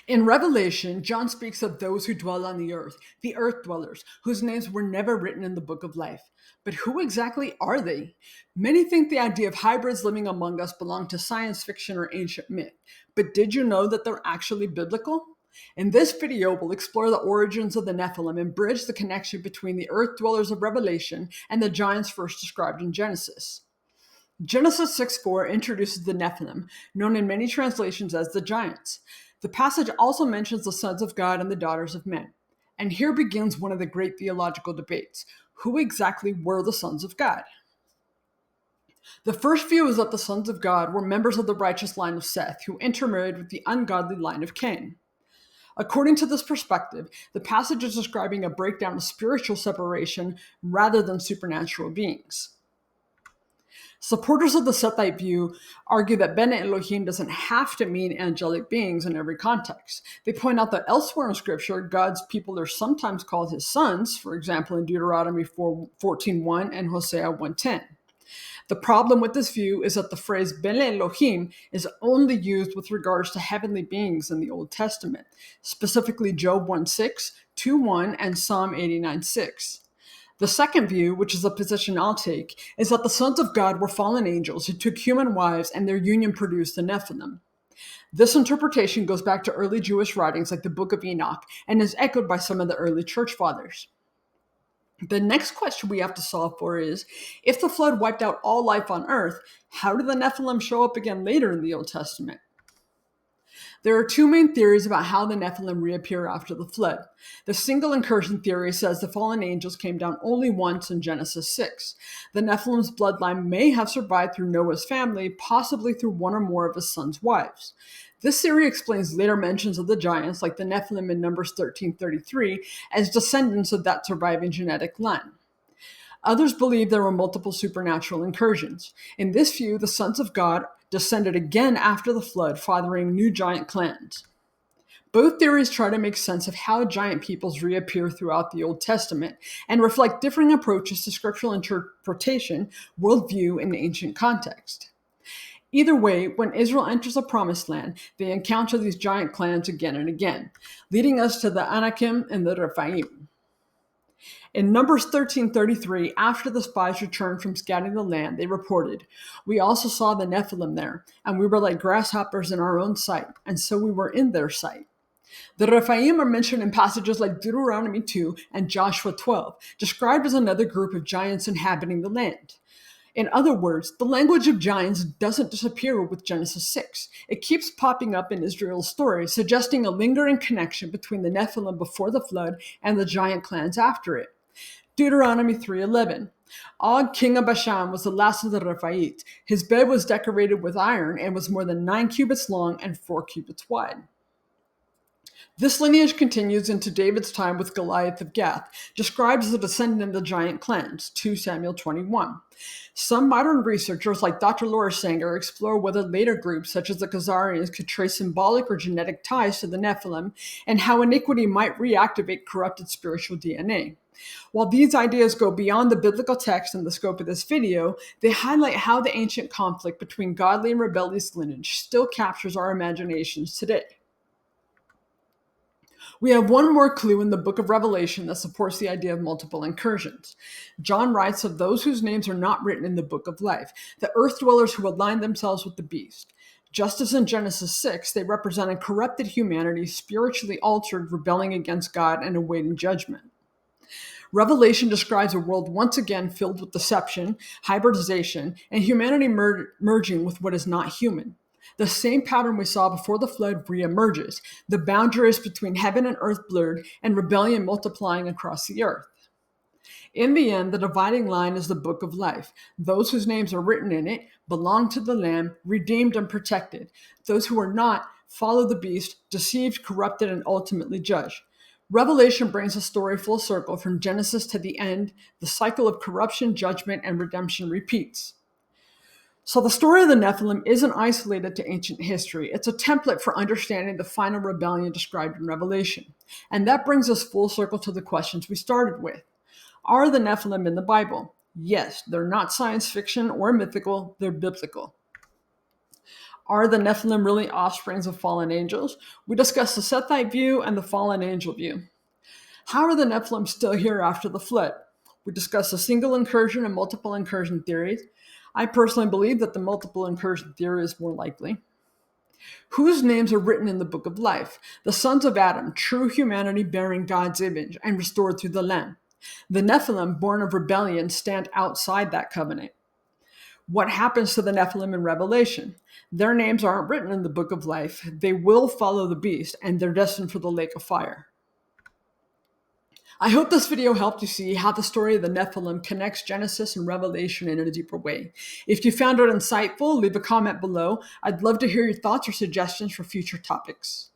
In Revelation, John speaks of those who dwell on the earth dwellers, whose names were never written in the book of life. But who exactly are they? Many think the idea of hybrids living among us belong to science fiction or ancient myth. But did you know that they're actually biblical? In this video, we'll explore the origins of the Nephilim and bridge the connection between the earth dwellers of Revelation and the giants first described in Genesis. Genesis 6:4 introduces the Nephilim, known in many translations as the giants. The passage also mentions the sons of God and the daughters of men. And here begins one of the great theological debates. Who exactly were the sons of God? The first view is that the sons of God were members of the righteous line of Seth, who intermarried with the ungodly line of Cain. According to this perspective, the passage is describing a breakdown of spiritual separation rather than supernatural beings. Supporters of the Sethite view argue that Bene Elohim doesn't have to mean angelic beings in every context. They point out that elsewhere in Scripture, God's people are sometimes called his sons, for example in Deuteronomy 14:1 and Hosea 1:10. The problem with this view is that the phrase Bene Elohim is only used with regards to heavenly beings in the Old Testament, specifically Job 1:6, 2:1, and Psalm 89:6. The second view, which is a position I'll take, is that the sons of God were fallen angels who took human wives and their union produced the Nephilim. This interpretation goes back to early Jewish writings like the Book of Enoch and is echoed by some of the early church fathers. The next question we have to solve for is, if the flood wiped out all life on earth, how did the Nephilim show up again later in the Old Testament? There are two main theories about how the Nephilim reappear after the flood. The single incursion theory says the fallen angels came down only once in Genesis 6. The Nephilim's bloodline may have survived through Noah's family, possibly through one or more of his sons' wives. This theory explains later mentions of the giants, like the Nephilim in Numbers 13:33, as descendants of that surviving genetic line. Others believe there were multiple supernatural incursions. In this view, the sons of God descended again after the flood, fathering new giant clans. Both theories try to make sense of how giant peoples reappear throughout the Old Testament and reflect differing approaches to scriptural interpretation, worldview, and ancient context. Either way, when Israel enters the Promised Land, they encounter these giant clans again and again, leading us to the Anakim and the Rephaim. In Numbers 13:33, after the spies returned from scouting the land, they reported, "We also saw the Nephilim there, and we were like grasshoppers in our own sight, and so we were in their sight." The Rephaim are mentioned in passages like Deuteronomy 2 and Joshua 12, described as another group of giants inhabiting the land. In other words, the language of giants doesn't disappear with Genesis 6. It keeps popping up in Israel's story, suggesting a lingering connection between the Nephilim before the flood and the giant clans after it. Deuteronomy 3:11. Og, king of Bashan, was the last of the Rephaites. His bed was decorated with iron and was more than 9 cubits long and 4 cubits wide. This lineage continues into David's time with Goliath of Gath, described as a descendant of the giant clans, 2 Samuel 21. Some modern researchers, like Dr. Laura Sanger, explore whether later groups, such as the Khazarians, could trace symbolic or genetic ties to the Nephilim, and how iniquity might reactivate corrupted spiritual DNA. While these ideas go beyond the biblical text and the scope of this video, they highlight how the ancient conflict between godly and rebellious lineage still captures our imaginations today. We have one more clue in the book of Revelation that supports the idea of multiple incursions. John writes of those whose names are not written in the book of life, the earth dwellers who aligned themselves with the beast. Just as in Genesis 6, they represented corrupted humanity, spiritually altered, rebelling against God and awaiting judgment. Revelation describes a world once again filled with deception, hybridization, and humanity merging with what is not human. The same pattern we saw before the flood reemerges, the boundaries between heaven and earth blurred, and rebellion multiplying across the earth. In the end, the dividing line is the book of life. Those whose names are written in it belong to the Lamb, redeemed and protected. Those who are not follow the beast, deceived, corrupted, and ultimately judged. Revelation brings the story full circle from Genesis to the end. The cycle of corruption, judgment, and redemption repeats. So the story of the Nephilim isn't isolated to ancient history. It's a template for understanding the final rebellion described in Revelation. And that brings us full circle to the questions we started with. Are the Nephilim in the Bible? Yes, they're not science fiction or mythical, they're biblical. Are the Nephilim really offsprings of fallen angels? We discuss the Sethite view and the fallen angel view. How are the Nephilim still here after the flood? We discuss the single incursion and multiple incursion theories. I personally believe that the multiple incursion theory is more likely. Whose names are written in the book of life? The sons of Adam, true humanity bearing God's image and restored through the Lamb. The Nephilim, born of rebellion, stand outside that covenant. What happens to the Nephilim in Revelation? Their names aren't written in the book of life. They will follow the beast, and they're destined for the lake of fire. I hope this video helped you see how the story of the Nephilim connects Genesis and Revelation in a deeper way. If you found it insightful, leave a comment below. I'd love to hear your thoughts or suggestions for future topics.